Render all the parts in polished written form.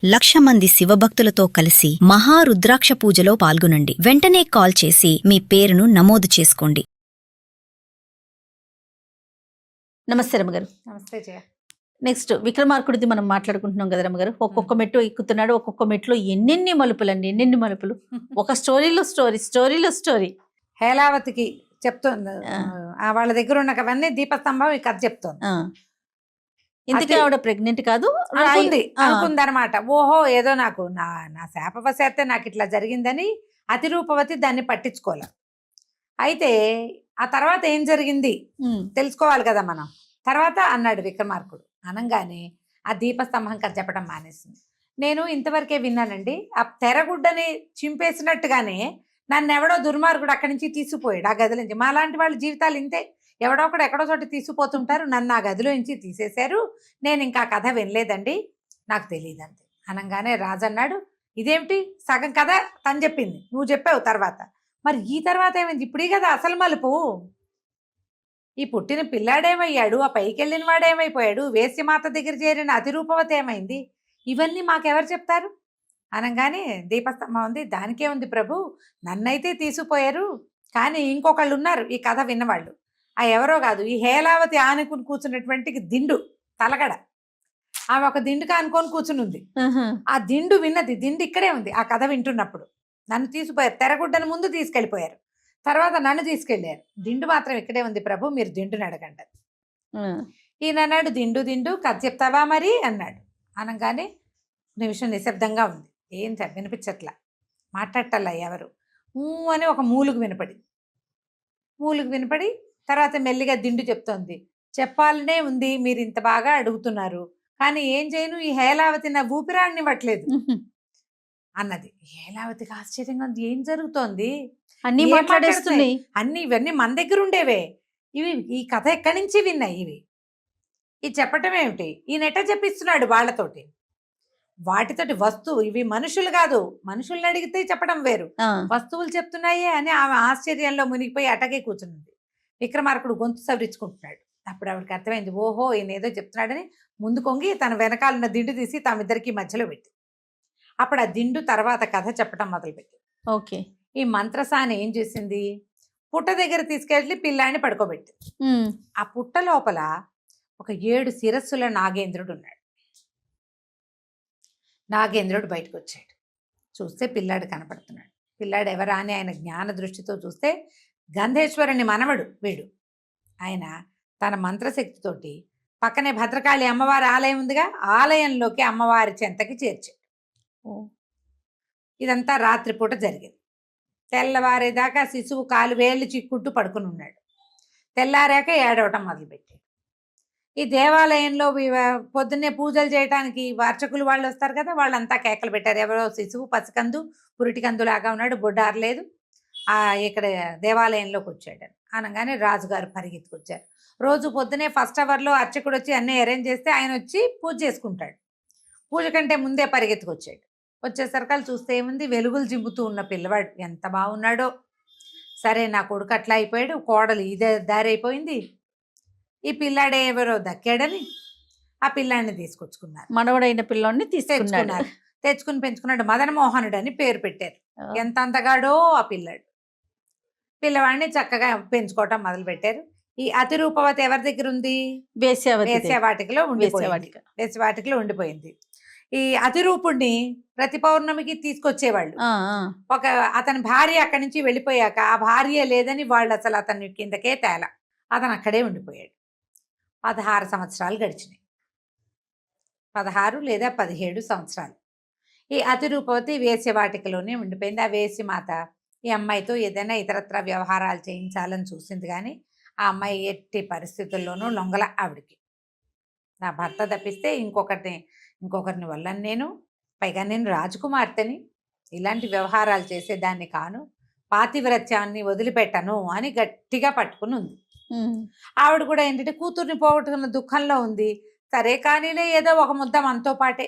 1,00,000 మంది శివభక్తులతో కలిసి మహారుద్రాక్ష పూజలో పాల్గొనండి. వెంటనే కాల్ చేసి మీ పేరును నమోదు చేసుకోండి. నమస్తే రమ్మగారు. నమస్తే జయ. నెక్స్ట్ విక్రమార్కుడిది మనం మాట్లాడుకుంటున్నాం కదా రమ్మగారు. ఒక్కొక్క మెట్టు ఎక్కుతున్నాడు, ఒక్కొక్క మెట్లో ఎన్నెన్ని మలుపులండి, ఎన్నెన్ని మలుపులు. ఒక స్టోరీలో స్టోరీ. హేలావతికి చెప్తుంది వాళ్ళ దగ్గర ఉన్నవన్నీ దీపస్తంభం ఈ కథ చెప్తోంది. ఇంతకీ ఆవిడ ప్రెగ్నెంట్ కాదు అనుకుందనమాట. ఓహో ఏదో నాకు నా శాపవశాత్తు నాకు ఇట్లా జరిగిందని అతిరూపవతి దాన్ని పట్టించుకోలే. అయితే ఆ తర్వాత ఏం జరిగింది తెలుసుకోవాలి కదా మనం. తర్వాత అన్నాడు విక్రమార్కుడు. అనగానే ఆ దీపస్తంభం కథ చెప్పడం మానేసింది. నేను ఇంతవరకే విన్నానండి, ఆ తెరగుడ్డని చింపేసినట్టుగానే నన్ను ఎవడో దుర్మార్గుడు అక్కడి నుంచి తీసుకుపోయాడు ఆ గదిలో నుంచి. మా లాంటి వాళ్ళ జీవితాలు ఇంతే, ఎవడో ఒకడు ఎక్కడో చోట తీసుకుపోతుంటారు. నన్ను ఆ గదిలో నుంచి తీసేశారు. నేను ఇంకా కథ వినలేదండి, నాకు తెలియదు అంతే. అనగానే రాజు అన్నాడు, ఇదేమిటి సగం కథ తను చెప్పింది, నువ్వు చెప్పావు తర్వాత. మరి ఈ తర్వాత ఏమైంది? ఇప్పుడే కదా అసలు మలుపు. ఈ పుట్టిన పిల్లాడేమయ్యాడు, ఆ పైకి వెళ్ళిన వాడేమైపోయాడు, వేశ్యమాత దగ్గర చేరిన అతిరూపవతి ఏమైంది, ఇవన్నీ మాకెవరు చెప్తారు? అనగానే దీపస్తంభం ఉంది. దానికే ఉంది ప్రభు, నన్నైతే తీసుకుపోయారు, కానీ ఇంకొకళ్ళు ఉన్నారు ఈ కథ విన్నవాళ్ళు. ఆ ఎవరో కాదు, ఈ హేలావతి ఆనుకుని కూర్చున్నటువంటి దిండు తలగడ, ఆమె ఒక దిండుకి ఆనుకొని కూర్చుని ఉంది. ఆ దిండు విన్నది, దిండు ఇక్కడే ఉంది ఆ కథ వింటున్నప్పుడు. నన్ను తీసుకుపోయారు, తెరగుడ్డను ముందు తీసుకెళ్ళిపోయారు, తర్వాత నన్ను తీసుకెళ్ళారు. దిండు మాత్రం ఇక్కడే ఉంది ప్రభు, మీరు దిండుని అడగండి. ఈయన అన్నాడు, దిండు కథ చెప్తావా మరి అన్నాడు. అనగానే నిమిషం నిశ్శబ్దంగా ఉంది, ఏం వినిపించట్లా, మాట్లాడటల్లా ఎవరు. అని ఒక మూలుగు వినపడి తర్వాత మెల్లిగా దిండు చెప్తోంది, చెప్పాలనే ఉంది, మీరు ఇంత బాగా అడుగుతున్నారు, కానీ ఏం చేయను, ఈ హేలావతి నా ఊపిరాడనివ్వట్లేదు అన్నది. హేలావతికి ఆశ్చర్యంగా ఉంది, ఏం జరుగుతోంది, అన్ని మాట్లాడేస్తున్నాయి, అన్ని ఇవన్నీ మన దగ్గర ఉండేవే, ఇవి ఈ కథ ఎక్కడి నుంచి విన్నాయి, ఇవి చెప్పటం ఏమిటి, ఈయనెట చెప్పిస్తున్నాడు వాళ్ళతోటి, వాటితోటి వస్తువు, ఇవి మనుషులు కాదు, మనుషుల్ని అడిగితే చెప్పడం వేరు, వస్తువులు చెప్తున్నాయే అని ఆమె ఆశ్చర్యంలో మునిగిపోయి అటకే కూర్చుంది. విక్రమార్కుడు గొంతు సవరించుకుంటున్నాడు. అప్పుడు ఆవిడకి అర్థమైంది, ఓహో ఈయన ఏదో చెప్తున్నాడని ముందు కొంగి తన వెనకాలన్న దిండు తీసి తమిద్దరికి మధ్యలో పెట్టి, అప్పుడు ఆ దిండు తర్వాత కథ చెప్పడం మొదలుపెట్టి. ఓకే, ఈ మంత్రసాని ఏం చేసింది, పుట్ట దగ్గర తీసుకెళ్ళి పిల్లాన్ని పడుకోబెట్టి, ఆ పుట్ట లోపల ఒక 7 శిరస్సుల నాగేంద్రుడు ఉన్నాడు. నాగేంద్రుడు బయటకు వచ్చాడు. చూస్తే పిల్లాడు కనపడుతున్నాడు. పిల్లాడు ఎవరా అని ఆయన జ్ఞాన దృష్టితో చూస్తే గంధేశ్వరుని మనవడు వీడు. ఆయన తన మంత్రశక్తితోటి పక్కనే భద్రకాళి అమ్మవారి ఆలయం ఉందిగా, ఆలయంలోకి అమ్మవారి చెంతకి చేర్చాడు. ఇదంతా రాత్రిపూట జరిగింది. తెల్లవారేదాకా శిశువు కాలు వేళ్ళు చిక్కుంటూ పడుకుని ఉన్నాడు. తెల్లారాక ఏడవటం మొదలుపెట్టాడు. ఈ దేవాలయంలో పొద్దున్నే పూజలు చేయడానికి అర్చకులు వాళ్ళు వస్తారు కదా, వాళ్ళంతా కేకలు పెట్టారు, ఎవరో శిశువు పసికందు పురిటికందులాగా ఉన్నాడు, బొడ్డారలేదు, ఇక్కడ దేవాలయంలోకి వచ్చాడు అనగానే రాజుగారు పరిగెత్తుకొచ్చారు. రోజు పొద్దునే ఫస్ట్ అవర్లో అర్చకుడు వచ్చి అన్నీ అరేంజ్ చేస్తే ఆయన వచ్చి పూజ చేసుకుంటాడు. పూజ కంటే ముందే పరిగెత్తుకొచ్చాడు. వచ్చేసరికలు చూస్తే ఏముంది, వెలుగులు జింపుతూ ఉన్న పిల్లవాడు ఎంత బాగున్నాడో. సరే నా కొడుకు అట్లా అయిపోయాడు, కోడలు ఇదే దారి అయిపోయింది, ఈ పిల్లాడే ఎవరో దక్కాడని ఆ పిల్లాడిని తీసుకొచ్చుకున్నారు. మనవడైన పిల్లాడిని తెచ్చుకుని పెంచుకున్నాడు. మదనమోహనుడు అని పేరు పెట్టారు. ఎంత అంతగాడో ఆ పిల్లవాడిని చక్కగా పెంచుకోవటం మొదలు పెట్టారు. ఈ అతిరూపవతి ఎవరి దగ్గర ఉంది, వేశ్యావాటికలో ఉండిపోయింది. ఈ అతిరూపుడిని ప్రతి పౌర్ణమికి తీసుకొచ్చేవాళ్ళు. అతని భార్య అక్కడి నుంచి వెళ్ళిపోయాక ఆ భార్య లేదని వాళ్ళు అసలు అతని కిందకే తేల, అతను అక్కడే ఉండిపోయాడు. 16 సంవత్సరాలు గడిచినాయి. 16 లేదా 17 సంవత్సరాలు ఈ అతిరూపవతి వేశ్యవాటికలోనే ఉండిపోయింది. ఆ వేశ్యమాత ఈ అమ్మాయితో ఏదైనా ఇతరత్ర వ్యవహారాలు చేయించాలని చూసింది, కానీ ఆ అమ్మాయి ఎట్టి పరిస్థితుల్లోనూ లొంగల. ఆవిడికి నా భర్త తప్పిస్తే ఇంకొకరిని వల్ల పైగా నేను రాజకుమార్తెని, ఇలాంటి వ్యవహారాలు చేసేదాన్ని కాను, పాతివ్రత్యాన్ని వదిలిపెట్టను అని గట్టిగా పట్టుకుని ఉంది. ఆవిడ కూడా ఏంటంటే కూతుర్ని పోగొట్టుకున్న దుఃఖంలో ఉంది. సరే కానీలే, ఏదో ఒక ముద్ద మనతో పాటే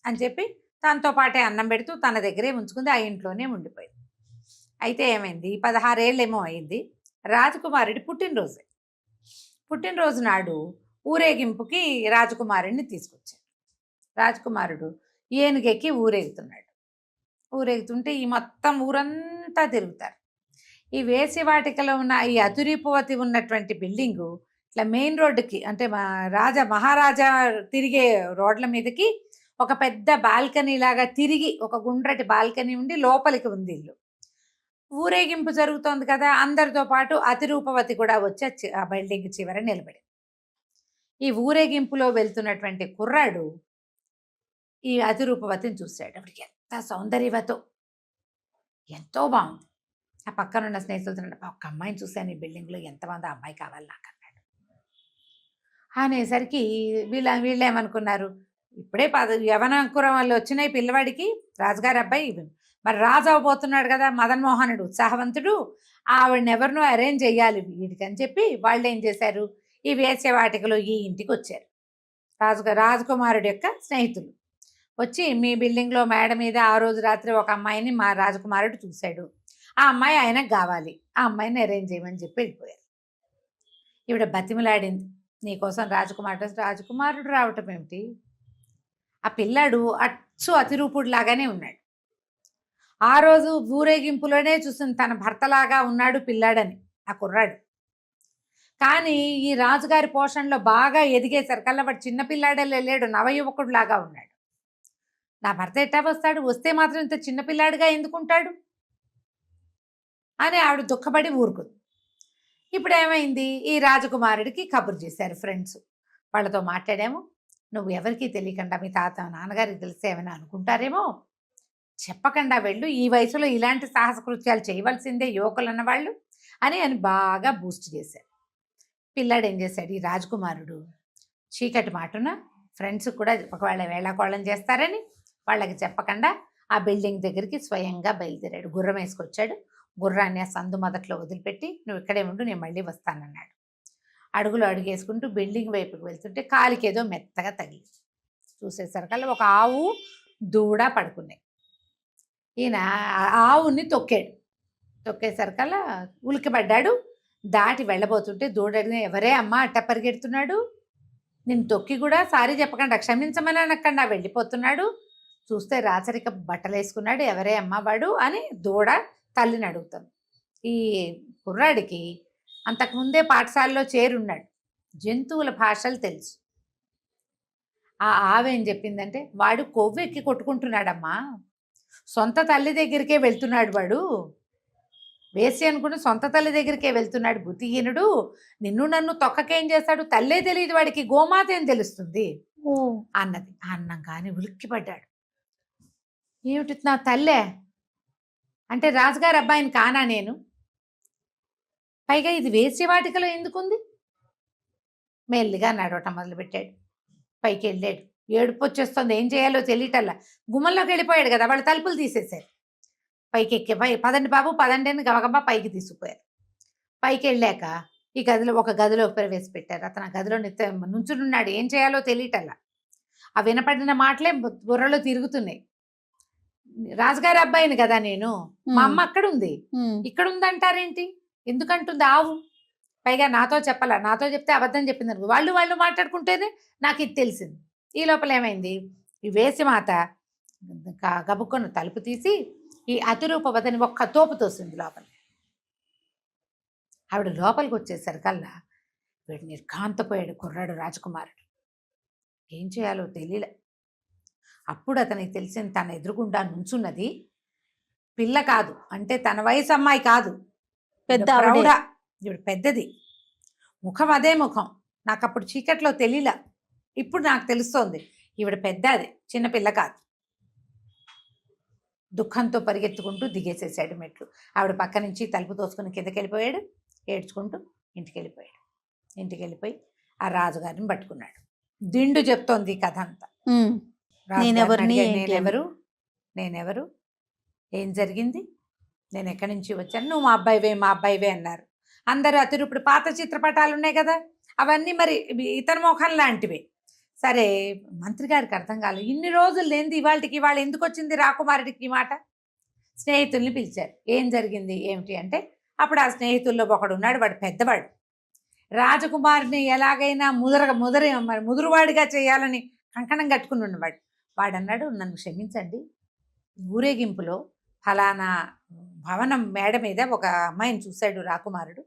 అని చెప్పి తనతో పాటే అన్నం పెడుతూ తన దగ్గరే ఉంచుకుంది. ఆ ఇంట్లోనే ఉండిపోయింది. అయితే ఏమైంది, 16 ఏళ్ళేమో అయింది. రాజకుమారుడి పుట్టినరోజు నాడు ఊరేగింపుకి రాజకుమారుడిని తీసుకొచ్చారు. రాజకుమారుడు ఏనుగెక్కి ఊరేగుతుంటే ఈ మొత్తం ఊరంతా తిరుగుతారు. ఈ వేశ్యవాటికలో ఉన్న ఈ అతురీపవతి ఉన్నటువంటి బిల్డింగు ఇట్లా మెయిన్ రోడ్డుకి, అంటే మహారాజా తిరిగే రోడ్ల మీదకి ఒక పెద్ద బాల్కనీ లాగా తిరిగి, ఒక గుండ్రటి బాల్కనీ ఉండి లోపలికి ఉంది ఇల్లు. ఊరేగింపు జరుగుతోంది కదా, అందరితో పాటు అతిరూపవతి కూడా వచ్చి ఆ బిల్డింగ్ చివర నిలబడి. ఈ ఊరేగింపులో వెళ్తున్నటువంటి కుర్రాడు ఈ అతిరూపవతిని చూశాడు. అప్పటికి ఎంత సౌందర్యవతో, ఎంతో బాగుంది. ఆ పక్కనున్న స్నేహితులతో, ఒక అమ్మాయిని చూశాను ఈ బిల్డింగ్లో, ఎంతమంది అమ్మాయి కావాలి నాకు అన్నాడు. అనేసరికి వీళ్ళేమనుకున్నారు, ఇప్పుడే యవనాంకురం వాళ్ళు వచ్చినాయి పిల్లవాడికి, రాజుగారి అబ్బాయి మరి రాజు అవ్వబోతున్నాడు కదా, మదన్మోహనుడు ఉత్సాహవంతుడు, ఆవిడని ఎవరినో అరేంజ్ చెయ్యాలి వీడికి అని చెప్పి వాళ్ళు ఏం చేశారు, ఈ వేశ్యవాటికలో ఈ ఇంటికి వచ్చారు. రాజకుమారుడు యొక్క స్నేహితులు వచ్చి, మీ బిల్డింగ్లో మేడ మీద ఆ రోజు రాత్రి ఒక అమ్మాయిని మా రాజకుమారుడు చూశాడు, ఆ అమ్మాయి ఆయనకు కావాలి, ఆ అమ్మాయిని అరేంజ్ చేయమని చెప్పి వెళ్ళిపోయారు. ఈవిడ బతిమలాడింది, నీకోసం రాజకుమారుడు రావటం ఏమిటి, ఆ పిల్లాడు అచ్చు అతిరూపుడు లాగానే ఉన్నాడు. ఆ రోజు ఊరేగింపులోనే చూసింది తన భర్తలాగా ఉన్నాడు పిల్లాడని ఆ కుర్రాడు. కానీ ఈ రాజుగారి పోషణలో బాగా ఎదిగేసరికల్లా వాడు చిన్నపిల్లాడే లేడు, నవయువకుడు లాగా ఉన్నాడు. నా భర్త ఎట్టా వస్తాడు, వస్తే మాత్రం ఇంత చిన్నపిల్లాడిగా ఎందుకుంటాడు అని ఆవిడ దుఃఖపడి ఊరుకుంది. ఇప్పుడు ఏమైంది, ఈ రాజకుమారుడికి కబురు చేశారు ఫ్రెండ్స్, వాళ్ళతో మాట్లాడాము, నువ్వు ఎవరికీ తెలియకుండా మీ నాన్నగారికి తెలిస్తే ఏమైనా అనుకుంటారేమో, చెప్పకుండా వెళ్ళు, ఈ వయసులో ఇలాంటి సాహస కృత్యాలు చేయవలసిందే యువకులు అన్నవాళ్ళు అని బాగా బూస్ట్ చేశారు. పిల్లాడు ఏం చేశాడు, ఈ రాజకుమారుడు చీకటి మాటున ఫ్రెండ్స్ కూడా ఒకవేళ వేళాకోళం చేస్తారని వాళ్ళకి చెప్పకుండా ఆ బిల్డింగ్ దగ్గరికి స్వయంగా బయలుదేరాడు. గుర్రం వేసుకొచ్చాడు, గుర్రాన్ని ఆ సందు మొదట్లో వదిలిపెట్టి, నువ్వు ఇక్కడే ఉండు, నేను మళ్ళీ వస్తానన్నాడు. అడుగులు అడుగేసుకుంటూ బిల్డింగ్ వైపుకి వెళ్తుంటే కాలికి ఏదో మెత్తగా తగిలి చూసేసరికల్లా ఒక ఆవు దూడ పడుకున్నాయి. ఈయన ఆవుని తొక్కేసరికల్లా ఉలికిపడ్డాడు. దాటి వెళ్ళబోతుంటే దూడని, ఎవరే అమ్మ అట్ట పరిగెడుతున్నాడు, నేను తొక్కి కూడా సారీ చెప్పకుండా క్షమించమని అనకుండా వెళ్ళిపోతున్నాడు, చూస్తే రాచరిక బట్టలు వేసుకున్నాడు, ఎవరే అమ్మ వాడు అని దూడ తల్లిని అడుగుతాను. ఈ కుర్రాడికి అంతకుముందే పాఠశాలలో చేరున్నాడు, జంతువుల భాషలు తెలుసు. ఆ ఆవేం చెప్పిందంటే, వాడు కొవ్వెక్కి కొట్టుకుంటున్నాడమ్మా, సొంత తల్లి దగ్గరికే వెళ్తున్నాడు, వాడు వేసి అనుకుని సొంత తల్లి దగ్గరికే వెళ్తున్నాడు, బుద్ధిహీనుడు, నిన్ను నన్ను తొక్కకేం చేస్తాడు, తల్లే తెలియదు వాడికి, గోమాత ఏం తెలుస్తుంది అన్నది. అన్నం కానీ ఉలిక్కిపడ్డాడు, ఏమిటి నా తల్లే అంటే రాజుగారి అబ్బాయిని కానా నేను, పైగా ఇది వేశ్యవాటికలో ఎందుకుంది. మెల్లిగా నడవటం మొదలుపెట్టాడు, పైకి వెళ్ళాడు, ఏడుపు వచ్చేస్తుంది, ఏం చేయాలో తెలియటల్లా. గుమ్మంలోకి వెళ్ళిపోయాడు కదా, వాళ్ళు తలుపులు తీసేశారు. పైకి ఎక్కే పదండి బాబు పదండి అని గబగబా పైకి తీసుకుపోయారు. పైకి వెళ్ళాక ఈ గదిలో ఒక గదిలో ప్రవేశపెట్టారు. అతను ఆ గదిలో నుంచునున్నాడు, ఏం చేయాలో తెలియటల్లా. ఆ వినపడిన మాటలే బుర్రలో తిరుగుతున్నాయి. రాజుగారి అబ్బాయిని కదా నేను, మా అమ్మ అక్కడ ఉంది, ఇక్కడ ఉందంటారేంటి, ఎందుకంటుంది ఆవు, పైగా నాతో చెప్పాలా, నాతో చెప్తే అబద్ధం చెప్పింది అనుకో, వాళ్ళు మాట్లాడుకుంటేనే నాకు ఇది తెలిసింది. ఈ లోపల ఏమైంది, ఈ వేసిమాత గబుక్కున్న తలుపు తీసి ఈ అతిరూపవతిని ఒక్క తోపు తోసింది లోపల. ఆవిడ లోపలికి వచ్చేసరికల్లా వీడు నిర్ఘాంతపోయాడు కుర్రాడు రాజకుమారుడు, ఏం చేయాలో తెలియలే. అప్పుడు అతనికి తెలిసింది, తన ఎదురుగుండా నుంచున్నది పిల్ల కాదు, అంటే తన వయసు అమ్మాయి కాదు, పెద్ద ఆవిడ. ఈవిడ పెద్దది, ముఖం అదే ముఖం, నాకు అప్పుడు చీకట్లో తెలియలే, ఇప్పుడు నాకు తెలుస్తోంది ఈవిడ పెద్దది, చిన్నపిల్ల కాదు. దుఃఖంతో పరిగెత్తుకుంటూ దిగేసేసాడు మెట్లు. ఆవిడ పక్క నుంచి తలుపు తోసుకుని కిందకి వెళ్ళిపోయాడు, ఏడ్చుకుంటూ ఇంటికి వెళ్ళిపోయి ఆ రాజుగారిని పట్టుకున్నాడు. దిండు చెప్తోంది ఈ కథ అంతా. నేనెవరు, ఏం జరిగింది, నేను ఎక్కడి నుంచి వచ్చాను, నువ్వు మా అబ్బాయివే అన్నారు అందరూ. అతను ఇప్పుడు పాత చిత్రపటాలు ఉన్నాయి కదా, అవన్నీ మరి ఇతని మోఖం లాంటివే. సరే, మంత్రి గారికి అర్థం కాలేదు, ఇన్ని రోజులు లేనిది ఇవాళ ఎందుకు వచ్చింది రాకుమారుడికి ఈ మాట. స్నేహితుల్ని పిలిచారు, ఏం జరిగింది ఏమిటి అంటే, అప్పుడు ఆ స్నేహితుల్లో ఒకడు ఉన్నాడు, వాడు పెద్దవాడు, రాజకుమారుని ఎలాగైనా ముదురువాడిగా చేయాలని కంకణం కట్టుకుని ఉన్నవాడు. వాడన్నాడు, నన్ను క్షమించండి, ఊరేగింపులో ఫలానా భవనం మేడ మీద ఒక అమ్మాయిని చూశాడు రాకుమారుడు,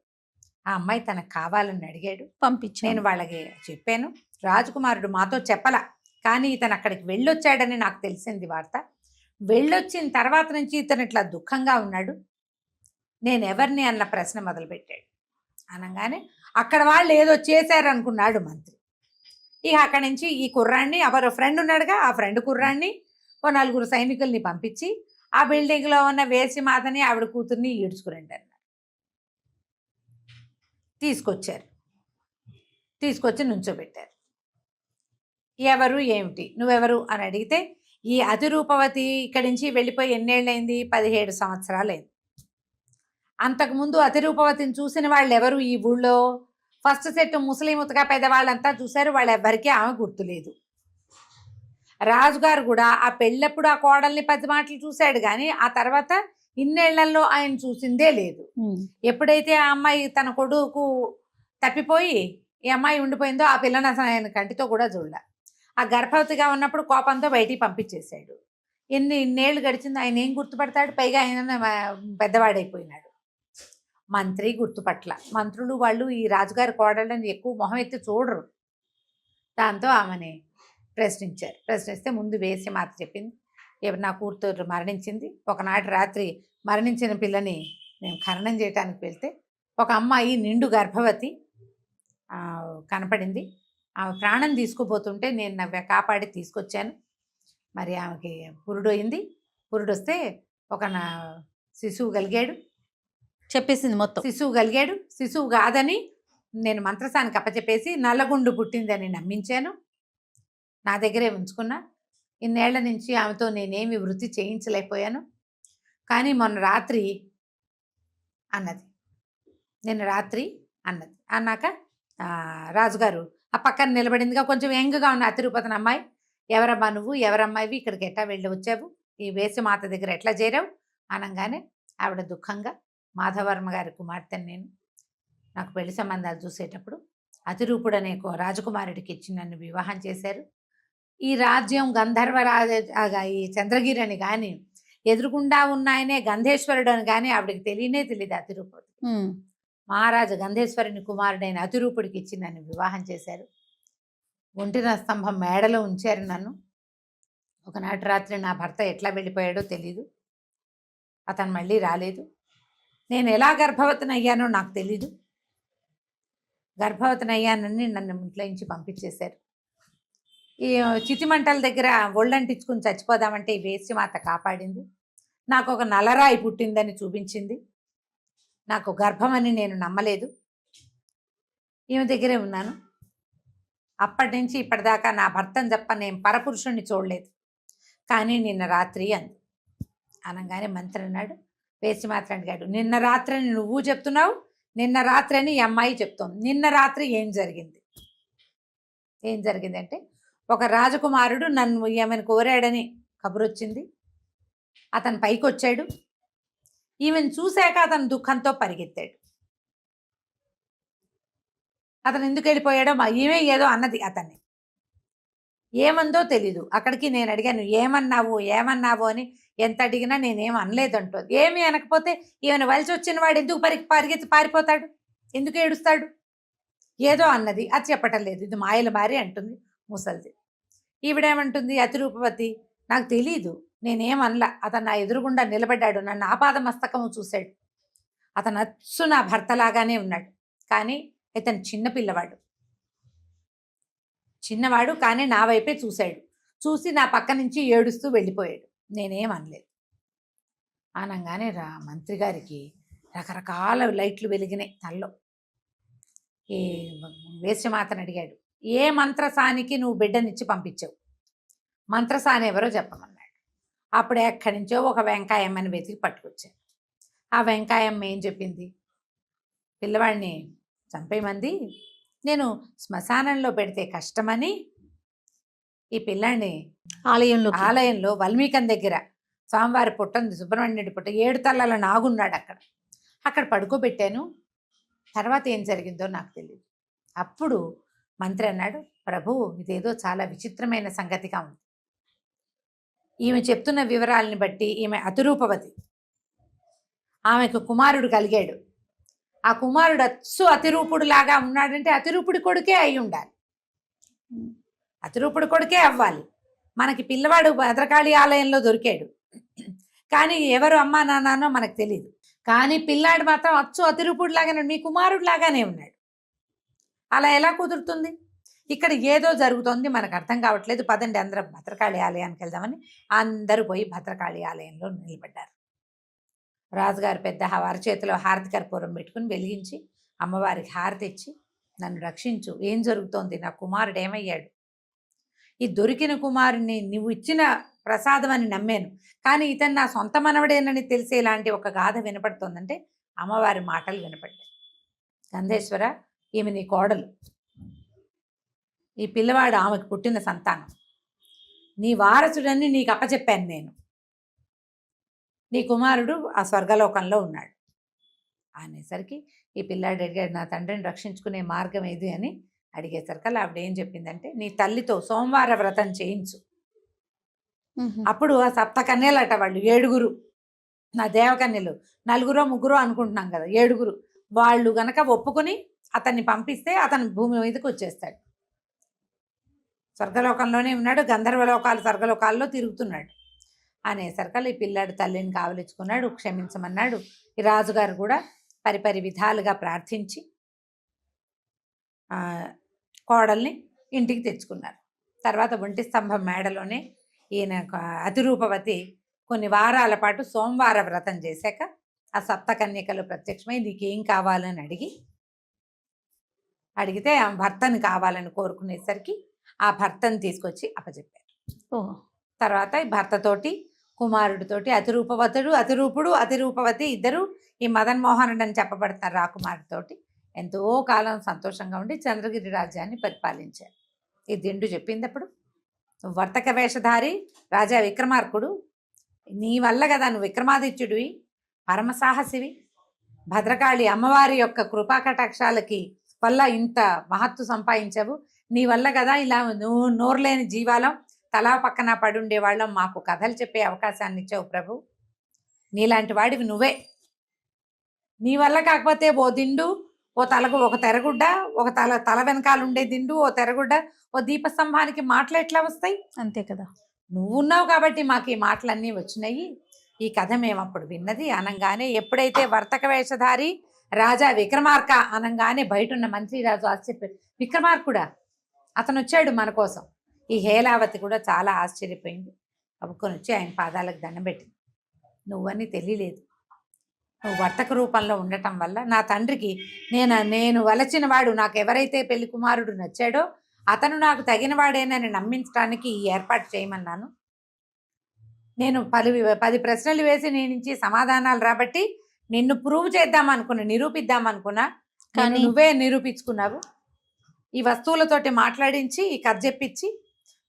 ఆ అమ్మాయి తనకు కావాలని అడిగాడు, పంపించాను. నేను వాళ్ళకి చెప్పాను, రాజకుమారుడు మాతో చెప్పలా, కానీ ఇతను అక్కడికి వెళ్ళొచ్చాడని నాకు తెలిసింది వార్త. వెళ్ళొచ్చిన తర్వాత నుంచి ఇతను ఇట్లా దుఃఖంగా ఉన్నాడు, నేను ఎవరిని అన్న ప్రశ్న మొదలుపెట్టాడు. అనగానే అక్కడ వాళ్ళు ఏదో చేశారనుకున్నాడు మంత్రి. ఇక అక్కడి నుంచి ఈ కుర్రాన్ని, ఎవరో ఫ్రెండ్ ఉన్నాడుగా, ఆ ఫ్రెండ్ కుర్రాన్ని ఓ 4 సైనికుల్ని పంపించి ఆ బిల్డింగ్లో ఉన్న వేసిమాతని ఆవిడ కూతుర్ని ఈడ్చుకురండి అన్నారు. తీసుకొచ్చారు, తీసుకొచ్చి నుంచోబెట్టారు. ఎవరు ఏమిటి, నువ్వెవరు అని అడిగితే, ఈ అతిరూపవతి ఇక్కడి నుంచి వెళ్ళిపోయి ఎన్నేళ్ళైంది, 17 సంవత్సరాలైంది. అంతకుముందు అతిరూపవతిని చూసిన వాళ్ళు ఎవరు ఈ ఊళ్ళో? ఫస్ట్ సెట్ ముసలి ముతగా పెద్దవాళ్ళంతా చూశారు, వాళ్ళు ఎవ్వరికీ ఆమె గుర్తులేదు. రాజుగారు కూడా ఆ పెళ్ళప్పుడు ఆ కోడల్ని 10 మాటలు చూశాడు, కానీ ఆ తర్వాత ఇన్నేళ్లలో ఆయన చూసిందే లేదు. ఎప్పుడైతే ఆ అమ్మాయి తన కొడుకు తప్పిపోయి ఈ అమ్మాయి ఉండిపోయిందో ఆ పిల్లని అసలు ఆయన కంటితో కూడా చూడలే. ఆ గర్భవతిగా ఉన్నప్పుడు కోపంతో బయటికి పంపించేశాడు. ఇన్నేళ్ళు గడిచింది, ఆయన ఏం గుర్తుపడతాడు? పైగా ఆయన పెద్దవాడైపోయినాడు. మంత్రి గుర్తుపట్ల. మంత్రులు వాళ్ళు ఈ రాజుగారి కోడళ్ళని ఎక్కువ మొహం ఎత్తి చూడరు. దాంతో ఆమెని ప్రశ్నించారు. ప్రశ్నిస్తే ముందు వేసి మాట చెప్పింది, నా కూతురు మరణించింది, ఒకనాటి రాత్రి మరణించిన పిల్లని మేము ఖననం చేయడానికి వెళ్తే ఒక అమ్మాయి నిండు గర్భవతి కనపడింది, ఆమె ప్రాణం తీసుకుపోతుంటే నేను కాపాడి తీసుకొచ్చాను. మరి ఆమెకి పురుడయింది, పురుడొస్తే ఒక శిశువు కలిగాడు, చెప్పేసింది మొత్తం. శిశువు కలిగాడు, శిశువు కాదని నేను మంత్రసానికి అప్పచెప్పేసి నల్లగుండు పుట్టిందని నమ్మించాను, నా దగ్గరే ఉంచుకున్నా. ఇన్నేళ్ల నుంచి ఆమెతో నేనేమి వృత్తి చేయించలేకపోయాను, కానీ మొన్న రాత్రి అన్నది, నిన్న రాత్రి అన్నది. అన్నాక రాజుగారు ఆ పక్కన నిలబడిందిగా కొంచెం యంగ్గా ఉన్న అతిరూపతన అమ్మాయి, ఎవరమ్మా నువ్వు, ఎవరమ్మాయివి, ఇక్కడికి ఎట్లా వెళ్ళి వచ్చావు, ఈ వేసి మాత దగ్గర ఎట్లా చేరావు అనగానే ఆవిడ దుఃఖంగా, మాధవర్మ గారి కుమార్తెను నేను, నాకు పెళ్లి సంబంధాలు చూసేటప్పుడు అతిరూపుడు అనే రాజకుమారుడికి ఇచ్చి నన్ను వివాహం చేశారు. ఈ రాజ్యం గంధర్వ ఈ చంద్రగిరి అని కానీ ఎదురుకుండా ఉన్నాయనే గంధేశ్వరుడు అని కానీ ఆవిడకి తెలియనే తెలియదు. అతిరూపుడు మహారాజు గంధేశ్వరుని కుమారుడైన అతిరూపుడికి ఇచ్చి నన్ను వివాహం చేశారు. ఒంటిన స్తంభం మేడలో ఉంచారు నన్ను. ఒకనాటి రాత్రి నా భర్త ఎట్లా వెళ్ళిపోయాడో తెలీదు, అతను మళ్ళీ రాలేదు. నేను ఎలా గర్భవతిని అయ్యానో నాకు తెలీదు. గర్భవతిని అయ్యానని నన్ను ఇంట్లో నుంచి పంపించేశారు. ఈ చితిమంటల దగ్గర ఒళ్ళంటించుకుని చచ్చిపోదామంటే ఈ వేసి మాత కాపాడింది. నాకు ఒక నలరాయి పుట్టిందని చూపించింది. నాకు గర్భమని నేను నమ్మలేదు, ఈమె దగ్గరే ఉన్నాను. అప్పటి నుంచి ఇప్పటిదాకా నా భర్తను తప్ప నేను పరపురుషుణ్ణి చూడలేదు. కానీ నిన్న రాత్రి అంది. అనగానే మంత్రి అన్నాడు, వేసి మాత్రం అడిగాడు, నిన్న రాత్రి అని నువ్వు చెప్తున్నావు, నిన్న రాత్రి అని ఈ అమ్మాయి చెప్తాం. నిన్న రాత్రి ఏం జరిగింది? ఏం జరిగిందంటే, ఒక రాజకుమారుడు నన్ను ఈమెను కోరాడని కబురు వచ్చింది. అతను పైకి వచ్చాడు. ఈమెను చూశాక అతను దుఃఖంతో పరిగెత్తాడు. అతను ఎందుకు వెళ్ళిపోయాడో ఈమె ఏదో అన్నది అతన్ని. ఏమందో తెలీదు. అక్కడికి నేను అడిగాను, ఏమన్నావు ఏమన్నావు అని. ఎంత అడిగినా నేనేం అనలేదంటోంది. ఏమీ అనకపోతే ఈమెను వలసి వచ్చిన వాడు ఎందుకు పరిగెత్తి పారిపోతాడు, ఎందుకు ఏడుస్తాడు? ఏదో అన్నది, అది చెప్పటం లేదు. ఇది మాయల మారి అంటుంది ముసలిది. ఈవిడేమంటుంది, అతిరూపవతి, నాకు తెలీదు, నేనేమనలా. అతను నా ఎదురుగుండా నిలబడ్డాడు, నన్ను ఆపాదమస్తకము చూశాడు. అతను అచ్చు నా భర్తలాగానే ఉన్నాడు, కానీ ఇతను చిన్నపిల్లవాడు, చిన్నవాడు, కానీ నా వైపే చూశాడు. చూసి నా పక్క నుంచి ఏడుస్తూ వెళ్ళిపోయాడు. నేనేమనలేదు. అనగానే మంత్రి గారికి రకరకాల లైట్లు వెలిగినాయి తల్లో. ఈ వేశ్యమాతను అడిగాడు, ఏ మంత్రసానికి నువ్వు బిడ్డనిచ్చి పంపించావు? మంత్రసాని ఎవరో చెప్పమన్నాడు. అప్పుడు ఎక్కడి నుంచో ఒక వెంకాయమ్మని వెతికి పట్టుకొచ్చాను. ఆ వెంకాయమ్మ ఏం చెప్పింది, పిల్లవాడిని చంపేమంది, నేను పెడితే కష్టమని ఈ పిల్లాడిని ఆలయంలో వల్మీకం దగ్గర స్వామివారి పుట్టుంది, సుబ్రహ్మణ్యుడి పుట్ట, 7 తలల నాగున్నాడు, అక్కడ పడుకోబెట్టాను. తర్వాత ఏం జరిగిందో నాకు తెలియదు. అప్పుడు మంత్రి అన్నాడు, ప్రభు, ఇదేదో చాలా విచిత్రమైన సంగతిగా ఉంది. ఈమె చెప్తున్న వివరాలని బట్టి ఈమె అతిరూపవతి. ఆమెకు కుమారుడు కలిగాడు. ఆ కుమారుడు అతిరూపుడు లాగా ఉన్నాడంటే అతిరూపుడి కొడుకే అయి ఉండాలి, అతిరూపుడి కొడుకే అవ్వాలి. మనకి పిల్లవాడు భద్రకాళి ఆలయంలో దొరికాడు, కానీ ఎవరు అమ్మా నాన్నో మనకు తెలియదు. కానీ పిల్లాడు మాత్రం అతిరూపుడు లాగానే, మీ కుమారుడు లాగానే ఉన్నాడు. అలా ఎలా కుదురుతుంది? ఇక్కడ ఏదో జరుగుతోంది, మనకు అర్థం కావట్లేదు. పదండి అందరం భద్రకాళి ఆలయానికి వెళ్దామని అందరూ పోయి భద్రకాళి ఆలయంలో నిలబడ్డారు. రాజుగారు పెద్ద వారి చేతిలో హారతి కర్పూరం పెట్టుకుని వెలిగించి అమ్మవారికి హారతి ఇచ్చి, నన్ను రక్షించు, ఏం జరుగుతోంది, నా కుమారుడు ఏమయ్యాడు? ఈ దొరికిన కుమారుని నువ్వు ఇచ్చిన ప్రసాదం అని నమ్మాను, కానీ ఇతను నా సొంత మనవడేనని తెలిసేలాంటి ఒక గాథ వినపడుతోందంటే అమ్మవారి మాటలు వినపడ్డాయి. గంధేశ్వర, ఈమె నీ కోడలు, ఈ పిల్లవాడు ఆమెకు పుట్టిన సంతానం, నీ వారసుడని నీకు అప్పచెప్పాను నేను. నీ కుమారుడు ఆ స్వర్గలోకంలో ఉన్నాడు అనేసరికి ఈ పిల్లాడు అడిగాడు, నా తండ్రిని రక్షించుకునే మార్గం ఏది అని అడిగేసరికి ఆవిడ ఏం చెప్పిందంటే, నీ తల్లితో సోమవార వ్రతం చేయించు. అప్పుడు ఆ 7 కన్యలట వాళ్ళు, 7 నా దేవకన్యలు, 4 3 అనుకుంటున్నాం కదా, 7 వాళ్ళు గనక ఒప్పుకొని అతన్ని పంపిస్తే అతను భూమి మీదకి వచ్చేస్తాడు. స్వర్గలోకంలోనే ఉన్నాడు, గంధర్వలోకాలు స్వర్గలోకాల్లో తిరుగుతున్నాడు అనేసరికల్ ఈ పిల్లాడు తల్లిని కావలించుకున్నాడు, క్షమించమన్నాడు. ఈ రాజుగారు కూడా పరిపరి విధాలుగా ప్రార్థించి కోడల్ని ఇంటికి తెచ్చుకున్నారు. తర్వాత ఒంటి స్తంభం మేడలోనే ఈయన అతిరూపవతి కొన్ని వారాల పాటు సోమవార వ్రతం చేశాక ఆ 7 కన్యకలు ప్రత్యక్షమై నీకేం కావాలని అడిగితే ఆ భర్తని కావాలని కోరుకునేసరికి ఆ భర్తని తీసుకొచ్చి అప్పచెప్పారు. తర్వాత ఈ భర్తతోటి కుమారుడితోటి అతిరూపుడు అతిరూపవతి ఇద్దరు ఈ మదన్మోహనుడు అని చెప్పబడతారు రాకుమారుడితోటి ఎంతో కాలం సంతోషంగా ఉండి చంద్రగిరి రాజ్యాన్ని పరిపాలించారు. ఈ దిండు చెప్పింది అప్పుడు, వర్తక వేషధారి రాజా విక్రమార్కుడు, నీ వల్ల కదా నువ్వు విక్రమాదిత్యుడివి, పరమసాహసివి, భద్రకాళి అమ్మవారి యొక్క కృపాకటాక్షాలకి వల్ల ఇంత మహత్తు సంపాదించావు, నీ వల్ల కదా ఇలా నువ్వు నోరులేని జీవాలం తలా పక్కన పడుండేవాళ్ళం మాకు కథలు చెప్పే అవకాశాన్ని ఇచ్చావు ప్రభు. నీలాంటి వాడివి నువ్వే. నీ వల్ల కాకపోతే ఓ దిండు, ఓ తలకు ఒక తెరగుడ్డ, ఒక తల వెనకాల ఉండే దిండు, ఓ తెరగుడ్డ, ఓ దీపస్తంభానికి మాటలు ఎట్లా వస్తాయి? అంతే కదా, నువ్వు ఉన్నావు కాబట్టి మాకు ఈ మాటలన్నీ వచ్చినాయి. ఈ కథ మేము అప్పుడు విన్నది అనగానే, ఎప్పుడైతే వర్తక వేషధారి రాజా విక్రమార్క అనగానే బయట ఉన్న మంత్రిరాజు ఆశ్చర్యపోయాడు. విక్రమార్కుడా, అతను వచ్చాడు మన కోసం. ఈ హేలావతి కూడా చాలా ఆశ్చర్యపోయింది. అప్పుకొని వచ్చి ఆయన పాదాలకు దండం పెట్టింది. నువ్వని తెలియలేదు, నువ్వు వర్తక రూపంలో ఉండటం వల్ల నా తండ్రికి నేను వలచిన వాడు, నాకు ఎవరైతే పెళ్లి కుమారుడు నచ్చాడో అతను నాకు తగిన వాడేనని నమ్మించడానికి ఈ ఏర్పాటు చేయమన్నాను. నేను 10 ప్రశ్నలు వేసి నీ నుంచి సమాధానాలు రాబట్టి నిన్ను ప్రూవ్ చేద్దామనుకున్నా, నిరూపిద్దామనుకున్నా, కానీ నువ్వే నిరూపించుకున్నావు. ఈ వస్తువులతోటి మాట్లాడించి ఈ కథ చెప్పించి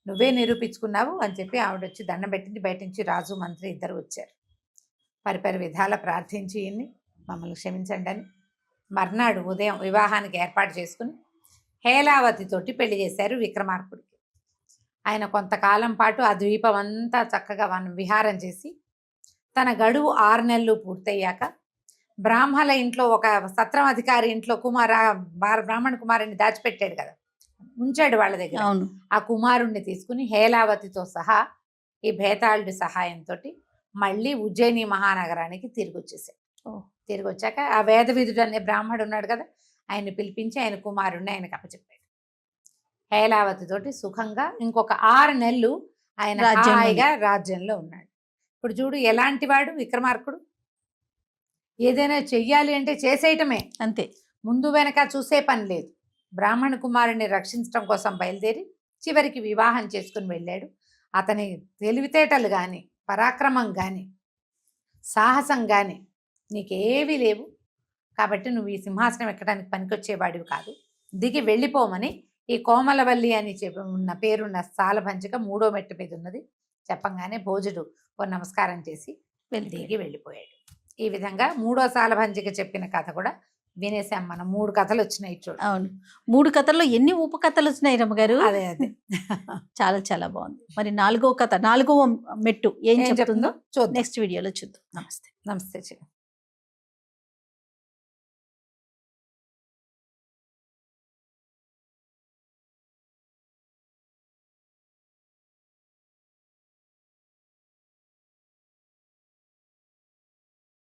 నువ్వే నిరూపించుకున్నావు అని చెప్పి ఆవిడ వచ్చి దండం పెట్టింది. బయట నుంచి రాజు మంత్రి ఇద్దరు వచ్చారు. పరిపరి విధాల ప్రార్థించి ఇన్ని మమ్మల్ని క్షమించండి అని మర్నాడు ఉదయం వివాహానికి ఏర్పాటు చేసుకుని హేలావతితోటి పెళ్లి చేశారు విక్రమార్కుడికి. ఆయన కొంతకాలం పాటు ఆ ద్వీపం అంతా చక్కగా విహారం చేసి తన గడువు 6 నెలలు పూర్తయ్యాక బ్రాహ్మణ ఇంట్లో, ఒక సత్రం అధికారి ఇంట్లో బ్రాహ్మణ కుమారుడిని దాచిపెట్టాడు కదా, ఉంచాడు వాళ్ళ దగ్గర. ఆ కుమారుణ్ణి తీసుకుని హేలావతితో సహా ఈ భేతాళుడి సహాయంతో మళ్ళీ ఉజ్జయిని మహానగరానికి తిరిగి వచ్చేసాడు. తిరిగి వచ్చాక ఆ వేదవిధుడు అనే బ్రాహ్మడు ఉన్నాడు కదా, ఆయన్ని పిలిపించి ఆయన కుమారుణ్ణి ఆయనకు అప్పచెప్పాడు. హేలావతితోటి సుఖంగా ఇంకొక 6 నెలలు ఆయన హాయిగా రాజ్యంలో ఉన్నాడు. ఇప్పుడు చూడు ఎలాంటి వాడు విక్రమార్కుడు. ఏదైనా చెయ్యాలి అంటే చేసేయటమే, అంతే, ముందు వెనక చూసే పని లేదు. బ్రాహ్మణ కుమారుడిని రక్షించడం కోసం బయలుదేరి చివరికి వివాహం చేసుకుని వెళ్ళాడు. అతని తెలివితేటలు కానీ, పరాక్రమం కానీ, సాహసం కానీ నీకేవీ లేవు, కాబట్టి నువ్వు ఈ సింహాసనం ఎక్కడానికి పనికొచ్చేవాడివి కాదు, దిగి వెళ్ళిపోమని ఈ కోమలవల్లి అని చెప్పి ఉన్న పేరున్న సాలభంజిక 3వ మెట్టు మీద ఉన్నది చెప్పంగానే భోజుడు ఓ నమస్కారం చేసి దిగి వెళ్ళిపోయాడు. ఈ విధంగా 3వ సాలభంజిక చెప్పిన కథ కూడా వినేసాం మనం 3 కథలు వచ్చినాయి చూడు. అవును, 3 కథల్లో ఎన్ని ఉపకథలు వచ్చినాయి రమ్మగారు. అదే అదే చాలా చాలా బాగుంది. మరి 4వ కథ, 4వ మెట్టు ఏం చెప్తుందో చూద్దాం. నెక్స్ట్ వీడియోలో చూద్దాం. నమస్తే. నమస్తే.